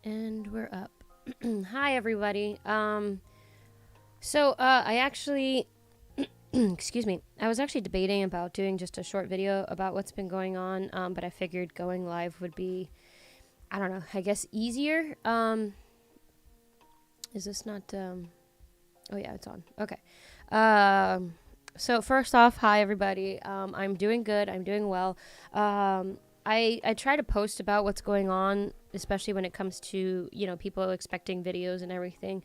And we're up. Hi, everybody. I actually, excuse me, I was actually debating about doing just a short video about what's been going on, but I figured going live would be, I don't know, I guess easier. Is this not, oh yeah, it's on. Okay. So first off, hi, everybody. I'm doing good. I'm doing well. I try to post about what's going on, especially when it comes to, people expecting videos and everything,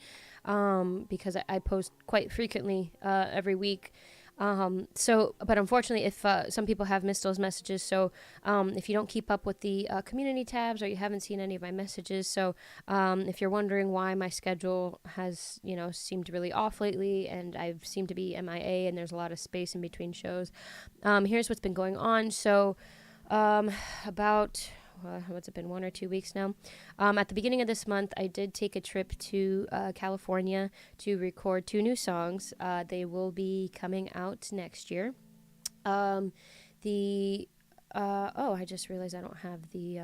because I post quite frequently every week. But unfortunately, if some people have missed those messages, so if you don't keep up with the community tabs or you haven't seen any of my messages, so if you're wondering why my schedule has, seemed really off lately and I've seemed to be MIA and there's a lot of space in between shows, here's what's been going on. So about what's it been, 1 or 2 weeks now, at the beginning of this month I did take a trip to California to record 2 new songs. They will be coming out next year. I just realized I don't have the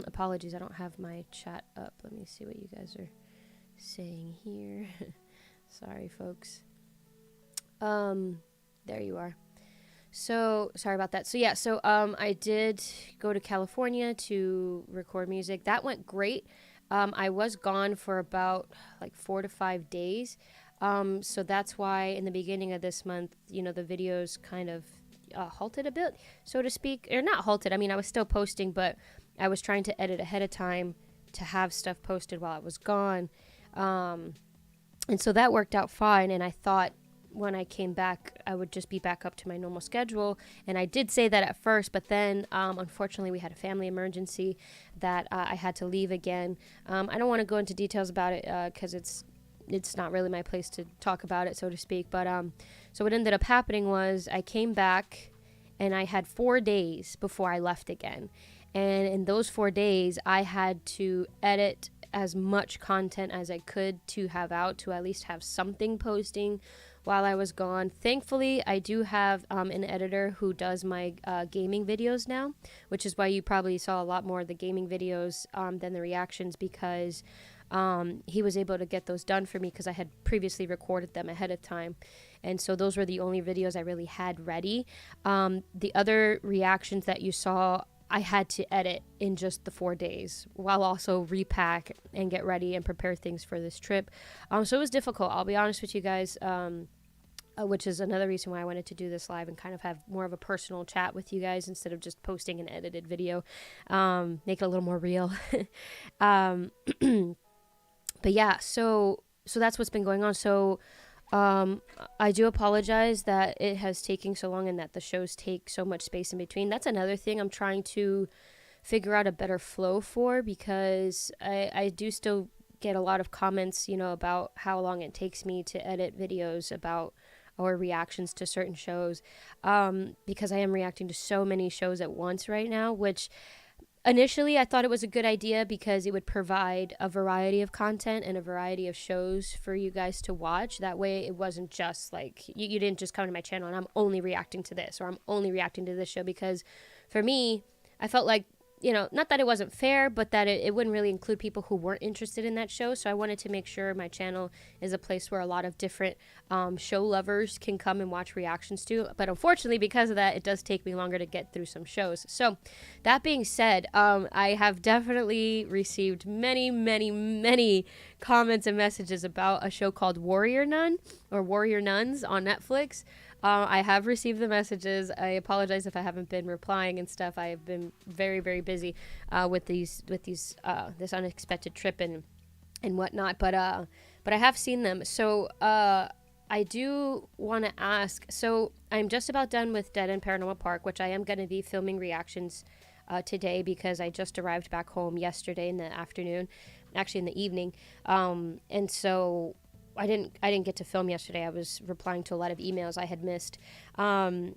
apologies, I don't have my chat up. Let me see what you guys are saying here. Sorry, folks. There you are. So sorry about that. I did go to California to record music. That went great. I was gone for about 4 to 5 days. So that's why in the beginning of this month, the videos kind of halted a bit, so to speak. Or not halted. I mean, I was still posting, but I was trying to edit ahead of time to have stuff posted while I was gone. And so that worked out fine. And I thought when I came back, I would just be back up to my normal schedule. And I did say that at first, but then unfortunately we had a family emergency that I had to leave again. I don't want to go into details about it because it's not really my place to talk about it, so to speak. But so what ended up happening was I came back and I had 4 days before I left again. And in those 4 days, I had to edit as much content as I could to have out, to at least have something posting while I was gone. Thankfully, I do have an editor who does my gaming videos now, which is why you probably saw a lot more of the gaming videos than the reactions, because he was able to get those done for me because I had previously recorded them ahead of time. And so those were the only videos I really had ready. The other reactions that you saw, I had to edit in just the 4 days while also repack and get ready and prepare things for this trip. So it was difficult, I'll be honest with you guys, which is another reason why I wanted to do this live and kind of have more of a personal chat with you guys instead of just posting an edited video, make it a little more real. But yeah, so that's what's been going on. So I do apologize that it has taken so long and that the shows take so much space in between. That's another thing I'm trying to figure out a better flow for, because I do still get a lot of comments, about how long it takes me to edit videos about or reactions to certain shows, because I am reacting to so many shows at once right now, which initially I thought it was a good idea because it would provide a variety of content and a variety of shows for you guys to watch. That way it wasn't just like, you didn't just come to my channel and I'm only reacting to this or I'm only reacting to this show, because for me, I felt like, not that it wasn't fair, but that it wouldn't really include people who weren't interested in that show. So I wanted to make sure my channel is a place where a lot of different show lovers can come and watch reactions to. But unfortunately, because of that, it does take me longer to get through some shows. So that being said, I have definitely received many, many, many comments and messages about a show called Warrior Nun or Warrior Nuns on Netflix. I have received the messages. I apologize if I haven't been replying and stuff. I have been very, very busy with this unexpected trip and whatnot. But I have seen them. So I do want to ask. So I'm just about done with Dead End Paranormal Park, which I am going to be filming reactions today because I just arrived back home yesterday in the afternoon, actually in the evening, and so I didn't get to film yesterday. I was replying to a lot of emails I had missed. But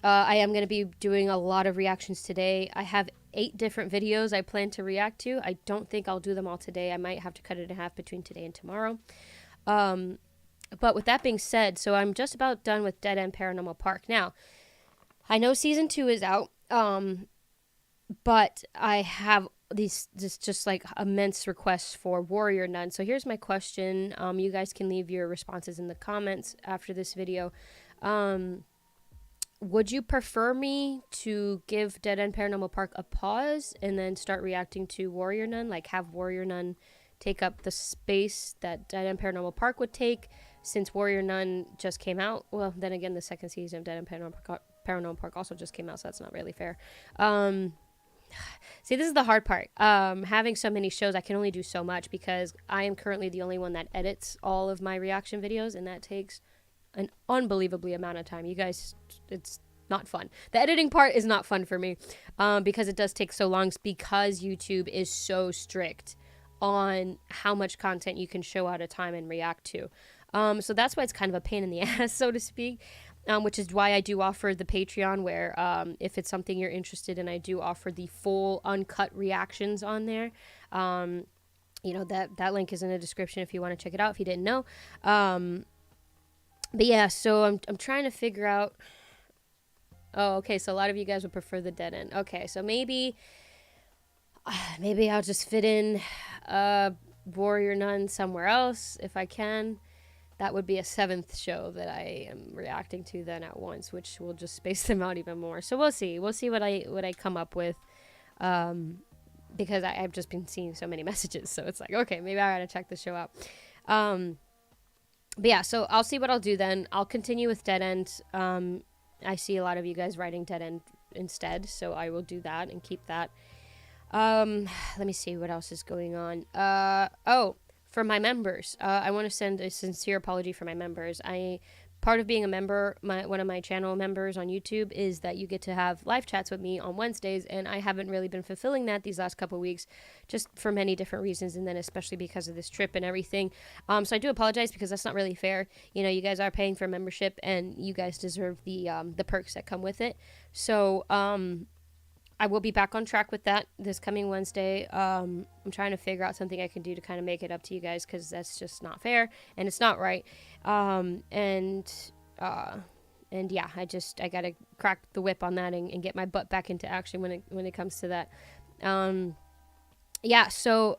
I am going to be doing a lot of reactions today. I have 8 different videos I plan to react to. I don't think I'll do them all today. I might have to cut it in half between today and tomorrow. But with that being said, so I'm just about done with Dead End Paranormal Park. Now, I know season 2 is out. But I have these just like immense requests for warrior nun. So here's my question. You guys can leave your responses in the comments after this video. Would you prefer me to give Dead End Paranormal Park a pause and then start reacting to Warrior Nun? Like, have Warrior Nun take up the space that Dead End Paranormal Park would take, since Warrior Nun just came out? Well, then again, the second season of Dead End Paranormal Park also just came out, so that's not really fair. See, this is the hard part. Having so many shows, I can only do so much because I am currently the only one that edits all of my reaction videos, and that takes an unbelievably amount of time. You guys, it's not fun. The editing part is not fun for me, because it does take so long, because YouTube is so strict on how much content you can show at a time and react to. So that's why it's kind of a pain in the ass, so to speak, which is why I do offer the Patreon, where if it's something you're interested in, I do offer the full uncut reactions on there. You know, that link is in the description if you want to check it out if you didn't know. But yeah, so I'm trying to figure out. Oh, okay. So a lot of you guys would prefer the dead end. Okay, so maybe I'll just fit in Warrior Nun somewhere else if I can. That would be a 7th show that I am reacting to then at once, which will just space them out even more. So we'll see. We'll see what I come up with. Because I've just been seeing so many messages, so it's like, okay, maybe I gotta check the show out. But yeah, so I'll see what I'll do then. I'll continue with Dead End. I see a lot of you guys writing Dead End instead, so I will do that and keep that. Let me see what else is going on. Oh, for my members, I want to send a sincere apology for my members. Part of being a member, one of my channel members on YouTube, is that you get to have live chats with me on Wednesdays, and I haven't really been fulfilling that these last couple weeks, just for many different reasons, and then especially because of this trip and everything. So I do apologize, because that's not really fair. You know, you guys are paying for membership, and you guys deserve the perks that come with it. So I will be back on track with that this coming Wednesday. I'm trying to figure out something I can do to kind of make it up to you guys, because that's just not fair and it's not right. And yeah, I gotta crack the whip on that and get my butt back into action when it comes to that. Yeah, so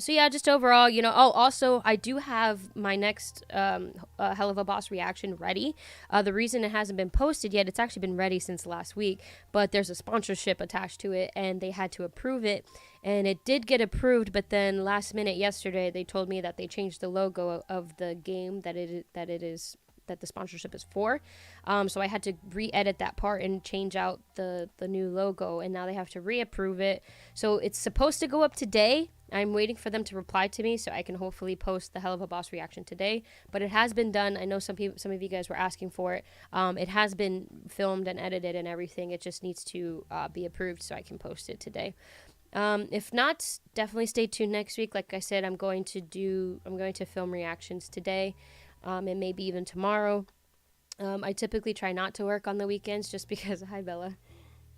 yeah, just overall, you know. Oh, also, I do have my next Hell of a Boss reaction ready. The reason it hasn't been posted yet, it's actually been ready since last week, but there's a sponsorship attached to it, and they had to approve it, and it did get approved, but then last minute yesterday, they told me that they changed the logo of the game that the sponsorship is for. So I had to re-edit that part and change out the new logo, and now they have to reapprove it. So it's supposed to go up today. I'm waiting for them to reply to me so I can hopefully post the Hell of a Boss reaction today. But it has been done. I know some of you guys were asking for it. It has been filmed and edited and everything. It just needs to be approved so I can post it today. If not, definitely stay tuned next week. Like I said, I'm going to film reactions today. And maybe even tomorrow. I typically try not to work on the weekends just because, hi Bella,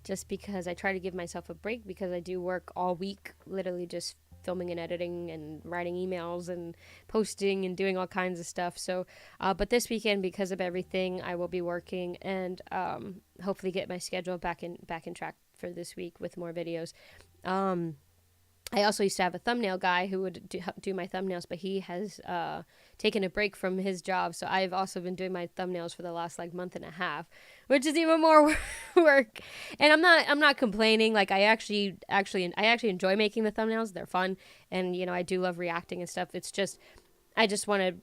just because I try to give myself a break, because I do work all week, literally just filming and editing and writing emails and posting and doing all kinds of stuff. So, but this weekend, because of everything, I will be working and hopefully get my schedule back in track for this week with more videos. I also used to have a thumbnail guy who would do my thumbnails, but he has taken a break from his job, so I've also been doing my thumbnails for the last month and a half, which is even more work. And I'm not complaining. Like, I actually enjoy making the thumbnails. They're fun, and I do love reacting and stuff. It's just I just want to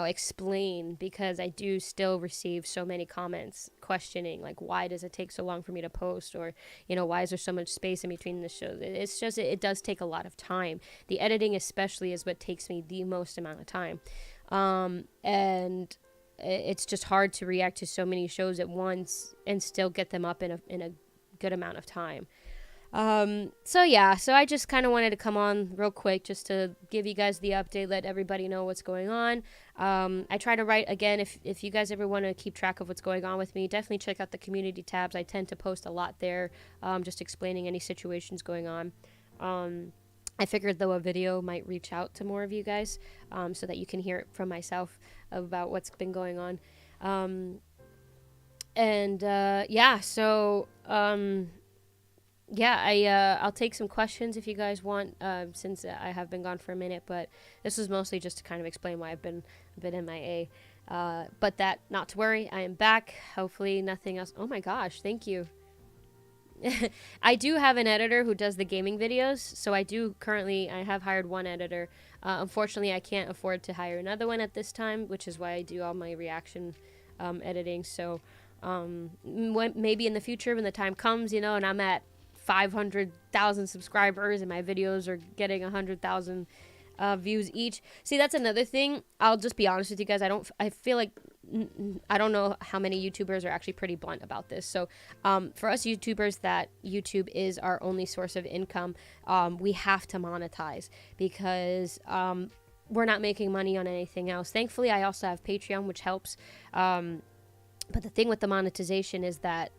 explain, because I do still receive so many comments questioning, like, why does it take so long for me to post, or why is there so much space in between the shows. It's just it does take a lot of time. The editing especially is what takes me the most amount of time, and it's just hard to react to so many shows at once and still get them up in a good amount of time. So yeah, so I just kind of wanted to come on real quick just to give you guys the update, let everybody know what's going on. I try to write, again, if you guys ever want to keep track of what's going on with me, definitely check out the community tabs. I tend to post a lot there, just explaining any situations going on. I figured, though, a video might reach out to more of you guys, so that you can hear it from myself about what's been going on. Yeah, so, Yeah, I'll take some questions if you guys want, since I have been gone for a minute. But this was mostly just to kind of explain why I've been MIA. But that, not to worry, I am back. Hopefully, nothing else. Oh my gosh, thank you. I do have an editor who does the gaming videos, so I have hired one editor. Unfortunately, I can't afford to hire another one at this time, which is why I do all my reaction editing. So maybe in the future when the time comes, and I'm at 500,000 subscribers and my videos are getting 100,000 views each. See, that's another thing. I'll just be honest with you guys. I feel like I don't know how many YouTubers are actually pretty blunt about this. So, for us YouTubers, that YouTube is our only source of income. We have to monetize because we're not making money on anything else. Thankfully, I also have Patreon, which helps. But the thing with the monetization is that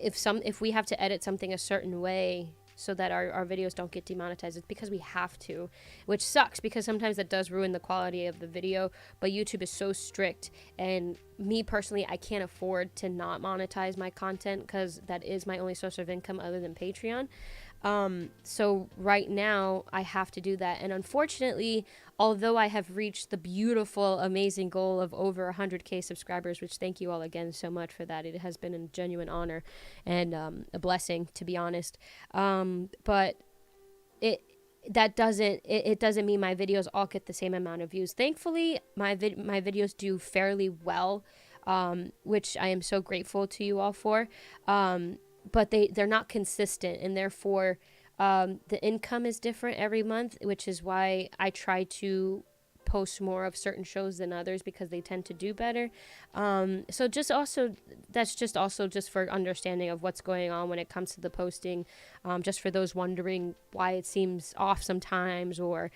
if we have to edit something a certain way so that our videos don't get demonetized, it's because we have to, which sucks because sometimes that does ruin the quality of the video. But YouTube is so strict, and me personally, I can't afford to not monetize my content because that is my only source of income other than Patreon. So right now I have to do that. And unfortunately, although I have reached the beautiful, amazing goal of over 100K subscribers, which thank you all again so much for that. It has been a genuine honor and a blessing, to be honest. But it doesn't mean my videos all get the same amount of views. Thankfully, my videos do fairly well, which I am so grateful to you all for. But they're not consistent, and therefore the income is different every month, which is why I try to post more of certain shows than others because they tend to do better. So that's just for understanding of what's going on when it comes to the posting, just for those wondering why it seems off sometimes, or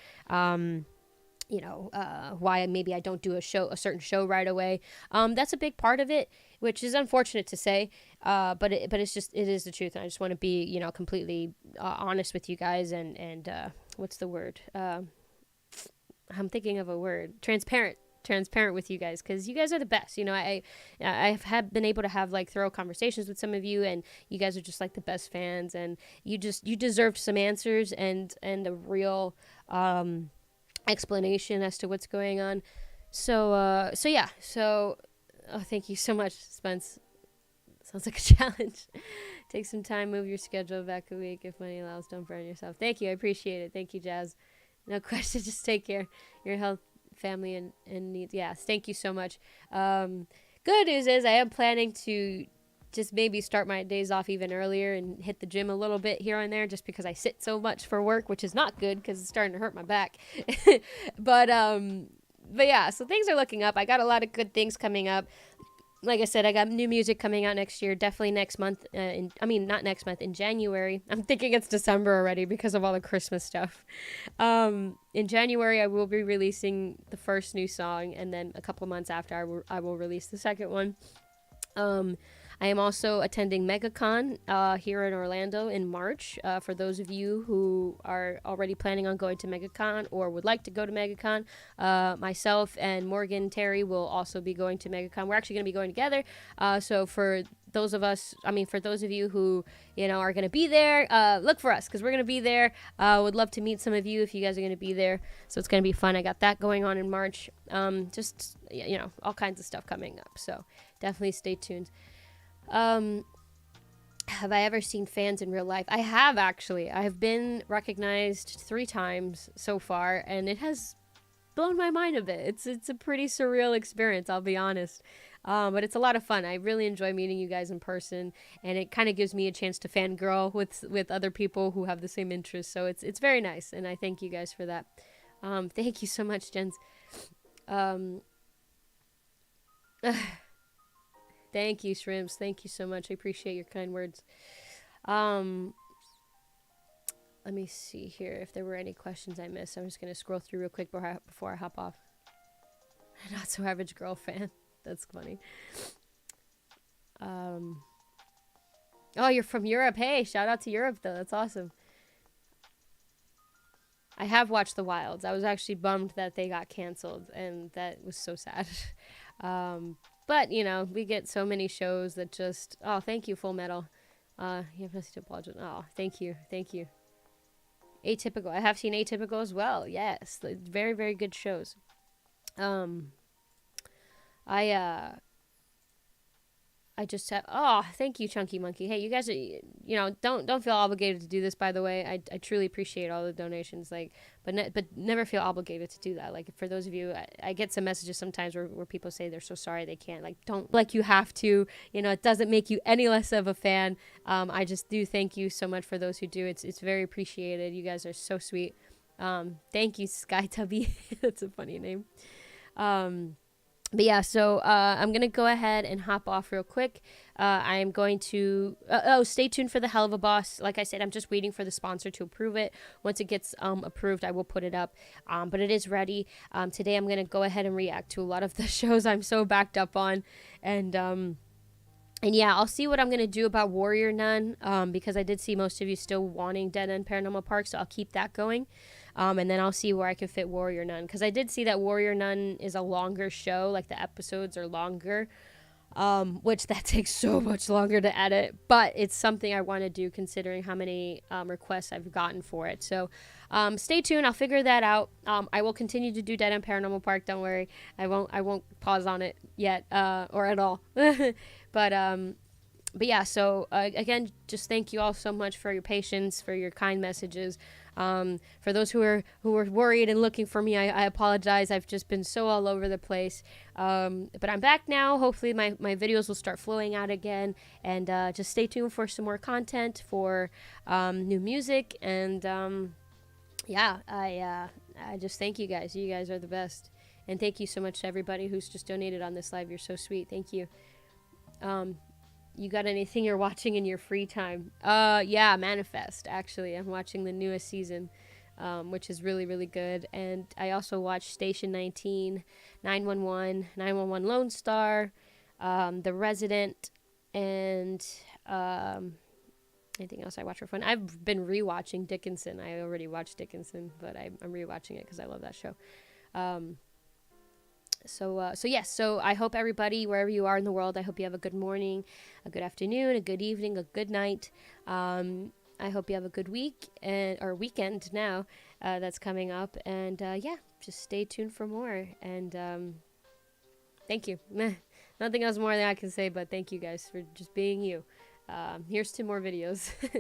why maybe I don't do a certain show right away. That's a big part of it, which is unfortunate to say, but it is the truth. And I just want to be, completely honest with you guys, and what's the word? I'm thinking of a word. Transparent with you guys, because you guys are the best. I've been able to have like thorough conversations with some of you, and you guys are just like the best fans, and you deserved some answers and a real explanation as to what's going on. So thank you so much, Spence. Sounds like a challenge. Take some time, move your schedule back a week if money allows. Don't burn yourself. Thank you, I appreciate it. Thank you, Jazz. No question. Just take care. Your health, family, and needs. Yes, thank you so much. Good news is I am planning to just maybe start my days off even earlier and hit the gym a little bit here and there, just because I sit so much for work, which is not good because it's starting to hurt my back. but yeah, so things are looking up. I got a lot of good things coming up. Like I said, I got new music coming out next year, definitely next month. Not next month, in January. I'm thinking it's December already because of all the Christmas stuff. In January, I will be releasing the first new song, and then a couple months after, I will release the second one. I am also attending MegaCon here in Orlando in March. For those of you who are already planning on going to MegaCon or would like to go to MegaCon, myself and Morgan Terry will also be going to MegaCon. We're actually going to be going together. So for those of you who, are going to be there, look for us because we're going to be there. Would love to meet some of you if you guys are going to be there. So it's going to be fun. I got that going on in March. Just, all kinds of stuff coming up. So definitely stay tuned. Have I ever seen fans in real life? I have, actually. I have been recognized 3 times so far, and it has blown my mind a bit. It's a pretty surreal experience, I'll be honest. But it's a lot of fun. I really enjoy meeting you guys in person, and it kind of gives me a chance to fangirl with other people who have the same interests. So it's very nice, and I thank you guys for that. Thank you so much, Jens. Thank you, Shrimps. Thank you so much. I appreciate your kind words. Let me see here if there were any questions I missed. I'm just going to scroll through real quick before I hop off. Not-So-Average-Girl fan. That's funny. Oh, you're from Europe. Hey, shout out to Europe, though. That's awesome. I have watched The Wilds. I was actually bummed that they got canceled, and that was so sad. But, we get so many shows that just... Oh, thank you, Full Metal. You have nothing to apologize. Oh, thank you, thank you. Atypical. I have seen Atypical as well. Yes, very very good shows. Um, I I just have. Oh, thank you, Chunky Monkey. Hey, you guys are. Don't feel obligated to do this. By the way, I truly appreciate all the donations. But never feel obligated to do that. Like for those of you, I get some messages sometimes where people say they're so sorry they can't. Like don't like you have to. It doesn't make you any less of a fan. I just do thank you so much for those who do. It's very appreciated. You guys are so sweet. Thank you, Sky Tubby. That's a funny name. But yeah, so I'm going to go ahead and hop off real quick. I'm going to... stay tuned for the Hell of a Boss. Like I said, I'm just waiting for the sponsor to approve it. Once it gets approved, I will put it up. But it is ready. Today, I'm going to go ahead and react to a lot of the shows I'm so backed up on. And yeah, I'll see what I'm going to do about Warrior Nun, because I did see most of you still wanting Dead End Paranormal Park, so I'll keep that going. And then I'll see where I can fit Warrior Nun, because I did see that Warrior Nun is a longer show, like the episodes are longer, which that takes so much longer to edit, but it's something I want to do considering how many requests I've gotten for it. So stay tuned, I'll figure that out. I will continue to do Dead End Paranormal Park, don't worry. I won't pause on it yet, or at all. But yeah, so again, just thank you all so much for your patience, for your kind messages. For those who are worried and looking for me, I apologize. I've just been so all over the place. But I'm back now. Hopefully my videos will start flowing out again. And just stay tuned for some more content, for new music. And yeah, I just thank you guys. You guys are the best. And thank you so much to everybody who's just donated on this live. You're so sweet. Thank you. You got anything you're watching in your free time? Yeah, Manifest, actually. I'm watching the newest season, which is really, really good. And I also watched Station 19, 911, 911 Lone Star, The Resident, and anything else I watch for fun. I've been rewatching Dickinson. I already watched Dickinson, but I'm rewatching it because I love that show. So yes, so I hope everybody, wherever you are in the world, I hope you have a good morning, a good afternoon, a good evening, a good night. I hope you have a good week or weekend now that's coming up. And yeah, just stay tuned for more. And thank you. Nothing else more than I can say, but thank you guys for just being you. Here's to more videos.